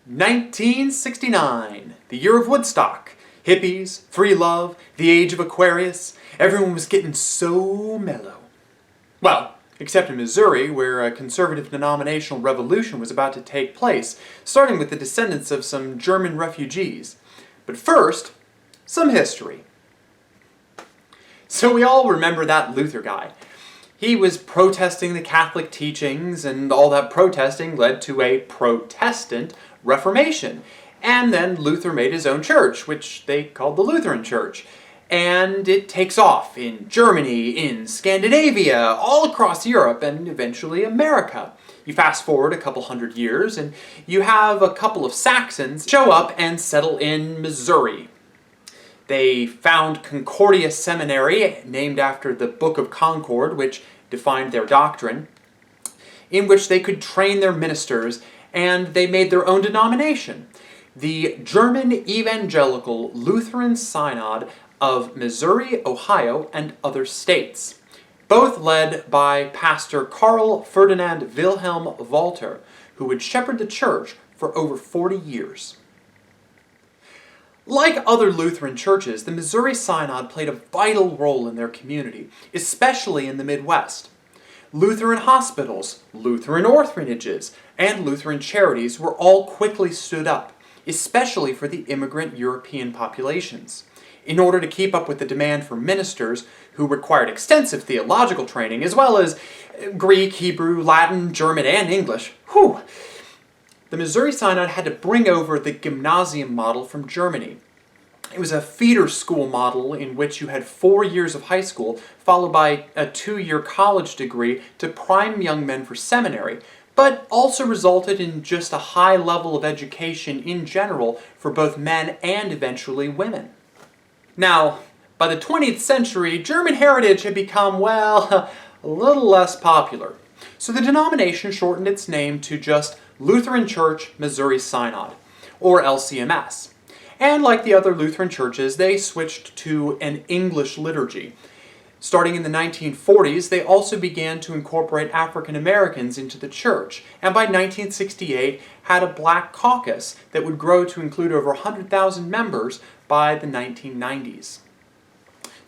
1969, the year of Woodstock. Hippies, free love, the age of Aquarius. Everyone was getting so mellow. Well, except in Missouri, where a conservative denominational revolution was about to take place, starting with the descendants of some German refugees. But first, some history. So we all remember that Luther guy. He was protesting the Catholic teachings, and all that protesting led to a Protestant Reformation. And then Luther made his own church, which they called the Lutheran Church. And it takes off in Germany, in Scandinavia, all across Europe, and eventually America. You fast forward a couple hundred years, and you have a couple of Saxons show up and settle in Missouri. They found Concordia Seminary, named after the Book of Concord, which defined their doctrine, in which they could train their ministers, and they made their own denomination, the German Evangelical Lutheran Synod of Missouri, Ohio, and other states, both led by Pastor Karl Ferdinand Wilhelm Walter, who would shepherd the church for over 40 years. Like other Lutheran churches, the Missouri Synod played a vital role in their community, especially in the Midwest. Lutheran hospitals, Lutheran orphanages, and Lutheran charities were all quickly stood up, especially for the immigrant European populations. In order to keep up with the demand for ministers who required extensive theological training, as well as Greek, Hebrew, Latin, German, and English, the Missouri Synod had to bring over the gymnasium model from Germany. It was a feeder school model in which you had 4 years of high school, followed by a 2-year college degree to prime young men for seminary, but also resulted in just a high level of education in general for both men and eventually women. Now, by the 20th century, German heritage had become, well, a little less popular. So the denomination shortened its name to just Lutheran Church Missouri Synod, or LCMS. And like the other Lutheran churches, they switched to an English liturgy. Starting in the 1940s, they also began to incorporate African Americans into the church, and by 1968 had a black caucus that would grow to include over 100,000 members by the 1990s.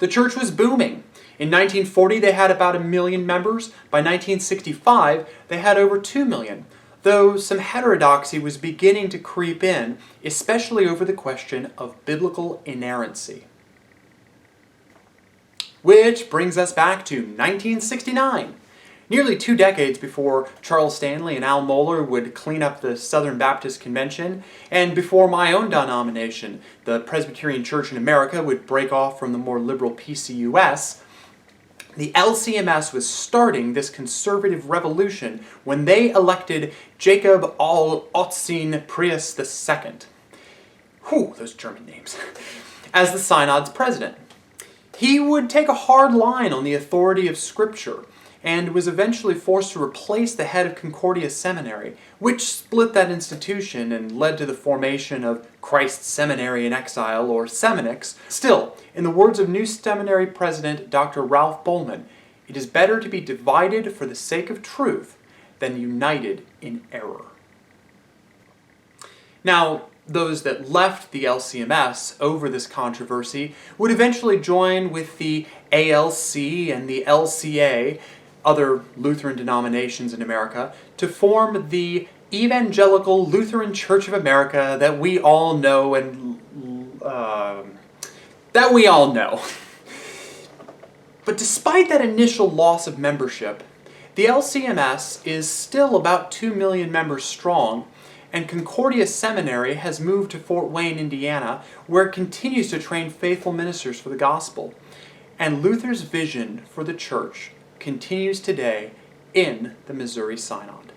The church was booming. In 1940, they had about 1 million members. By 1965, they had over 2 million, though some heterodoxy was beginning to creep in, especially over the question of biblical inerrancy. Which brings us back to 1969. Nearly 2 decades before Charles Stanley and Al Mohler would clean up the Southern Baptist Convention, and before my own denomination, the Presbyterian Church in America, would break off from the more liberal PCUS, the LCMS was starting this conservative revolution when they elected Jacob Preus II. Those German names. As the Synod's president. He would take a hard line on the authority of Scripture, and was eventually forced to replace the head of Concordia Seminary, which split that institution and led to the formation of Christ's Seminary in Exile, or Seminix. Still, in the words of new seminary president Dr. Ralph Bowman, it is better to be divided for the sake of truth than united in error. Now, those that left the LCMS over this controversy would eventually join with the ALC and the LCA, other Lutheran denominations in America, to form the Evangelical Lutheran Church of America that we all know But despite that initial loss of membership, the LCMS is still about 2 million members strong, and Concordia Seminary has moved to Fort Wayne, Indiana, where it continues to train faithful ministers for the gospel. And Luther's vision for the church continues today in the Missouri Synod.